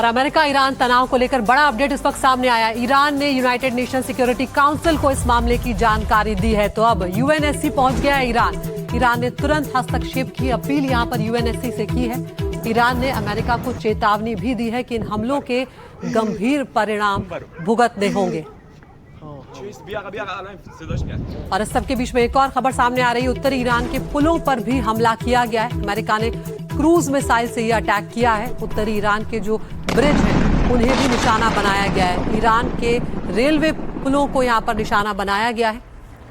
और America Iran तनाव को लेकर बड़ा अपडेट इस वक्त सामने आया। ईरान ने यूनाइटेड नेशन सिक्योरिटी काउंसिल को इस मामले की जानकारी दी है। तो अब यूएनएससी पहुंच गया है ईरान ने तुरंत हस्तक्षेप की अपील यहां पर यूएनएससी से की है। ईरान ने अमेरिका को चेतावनी भी दी है कि इन हमलों के गंभीर परिणाम भुगतने होंगे। और इस सबके बीच में एक और खबर सामने आ रही है। उत्तरी ईरान के पुलों पर भी हमला किया गया है। अमेरिका ने क्रूज मिसाइल से यह अटैक किया है। उत्तरी ईरान के जो ब्रिज हैं उन्हें भी निशाना बनाया गया है। ईरान के रेलवे पुलों को यहाँ पर निशाना बनाया गया है।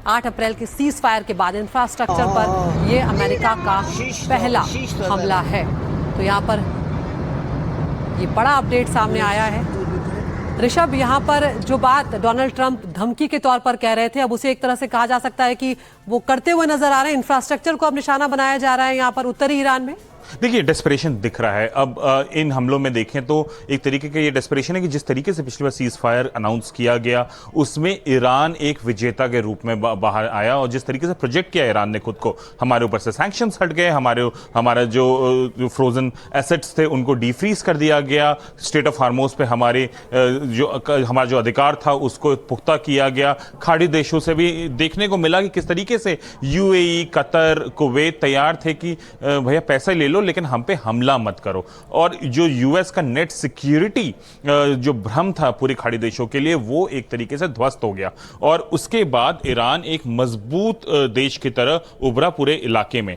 8 अप्रैल के सीज फायर के बाद इंफ्रास्ट्रक्चर पर यह अमेरिका का पहला हमला है। तो यहाँ पर ये बड़ा अपडेट सामने आया है। ऋषभ, यहाँ पर जो बात डोनाल्ड ट्रंप धमकी के तौर पर कह रहे थे, अब उसे एक तरह से कहा जा सकता है कि वो करते हुए नजर आ रहे हैं। इंफ्रास्ट्रक्चर को अब निशाना बनाया जा रहा है यहाँ पर उत्तरी ईरान में। देखिए, डेस्परेशन दिख रहा है। अब इन हमलों में देखें तो एक तरीके का ये डेस्परेशन है कि जिस तरीके से पिछली बार सीज फायर अनाउंस किया गया उसमें ईरान एक विजेता के रूप में बाहर आया, और जिस तरीके से प्रोजेक्ट किया ईरान ने खुद को, हमारे ऊपर से सैंक्शंस हट गए, हमारा जो फ्रोजन एसेट्स थे उनको डीफ्रीज कर दिया गया, स्टेट ऑफ हार्मोज पे हमारा जो अधिकार था उसको पुख्ता किया गया। खाड़ी देशों से भी देखने को मिला कि किस तरीके से यूएई, कतर, कुवैत तैयार थे कि भैया पैसा ले लो लेकिन हम पे हमला मत करो। और जो यूएस का नेट सिक्योरिटी जो भ्रम था पूरी खाड़ी देशों के लिए, वो एक तरीके से ध्वस्त हो गया। और उसके बाद ईरान एक मजबूत देश की तरह उभरा पूरे इलाके में।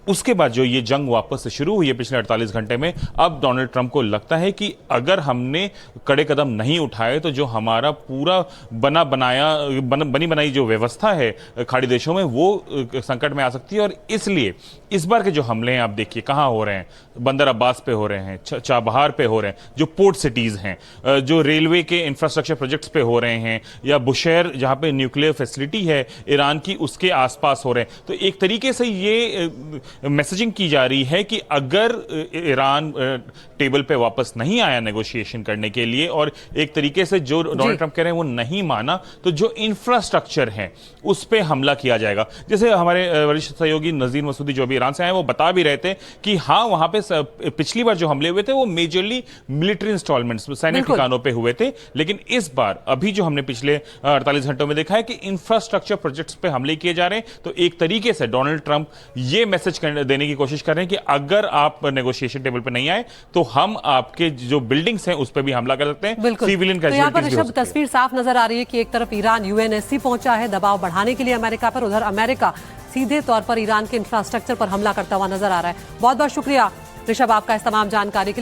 उसके बाद जो ये जंग वापस से शुरू हुई है पिछले 48 घंटे में, अब डोनाल्ड ट्रंप को लगता है कि अगर हमने कड़े कदम नहीं उठाए तो जो हमारा पूरा बनी बनाई जो व्यवस्था है खाड़ी देशों में, वो संकट में आ सकती है। और इसलिए इस बार के जो हमले हैं आप देखिए कहाँ हो रहे हैं। बंदर अब्बास पे हो रहे हैं, चाबहार पे हो रहे हैं, जो पोर्ट सिटीज हैं, जो रेलवे के इंफ्रास्ट्रक्चर प्रोजेक्ट्स पे हो रहे हैं, या बुशेर जहाँ पे न्यूक्लियर फैसिलिटी है ईरान की, उसके आसपास हो रहे हैं। तो एक तरीके से ये मैसेजिंग की जा रही है कि अगर ईरान टेबल पे वापस नहीं आया नेगोशिएशन करने के लिए, और एक तरीके से जो डोनाल्ड ट्रंप कह रहे हैं वो नहीं माना, तो जो इंफ्रास्ट्रक्चर है उस पे हमला किया जाएगा। जैसे हमारे वरिष्ठ सहयोगी नजीर मसूदी जो भी ईरान से आए, वो बता भी रहे थे कि हाँ, वहां पे पिछली बार जो हमले हुए थे वो मेजरली मिलिट्री इंस्टॉलमेंट्स, सैनिक ठिकानों पे हुए थे। लेकिन इस बार अभी जो हमने पिछले 48 घंटों में देखा है कि इंफ्रास्ट्रक्चर प्रोजेक्ट्स पे हमले किए जा रहे हैं। तो एक तरीके से डोनाल्ड ट्रंप ये मैसेज देने की कोशिश कर रहे हैं कि अगर आप नेगोशिएशन टेबल पर नहीं आए तो हम आपके जो बिल्डिंग्स हैं उस पर भी हमला कर सकते हैं। सिविलियन तो यहाँ पर ऋषभ तस्वीर साफ नजर आ रही है कि एक तरफ ईरान यूएनएससी पहुंचा है दबाव बढ़ाने के लिए अमेरिका पर, उधर अमेरिका सीधे तौर पर ईरान के इंफ्रास्ट्रक्चर पर हमला करता हुआ नजर आ रहा है। बहुत बहुत शुक्रिया ऋषभ आपका इस तमाम जानकारी के लिए।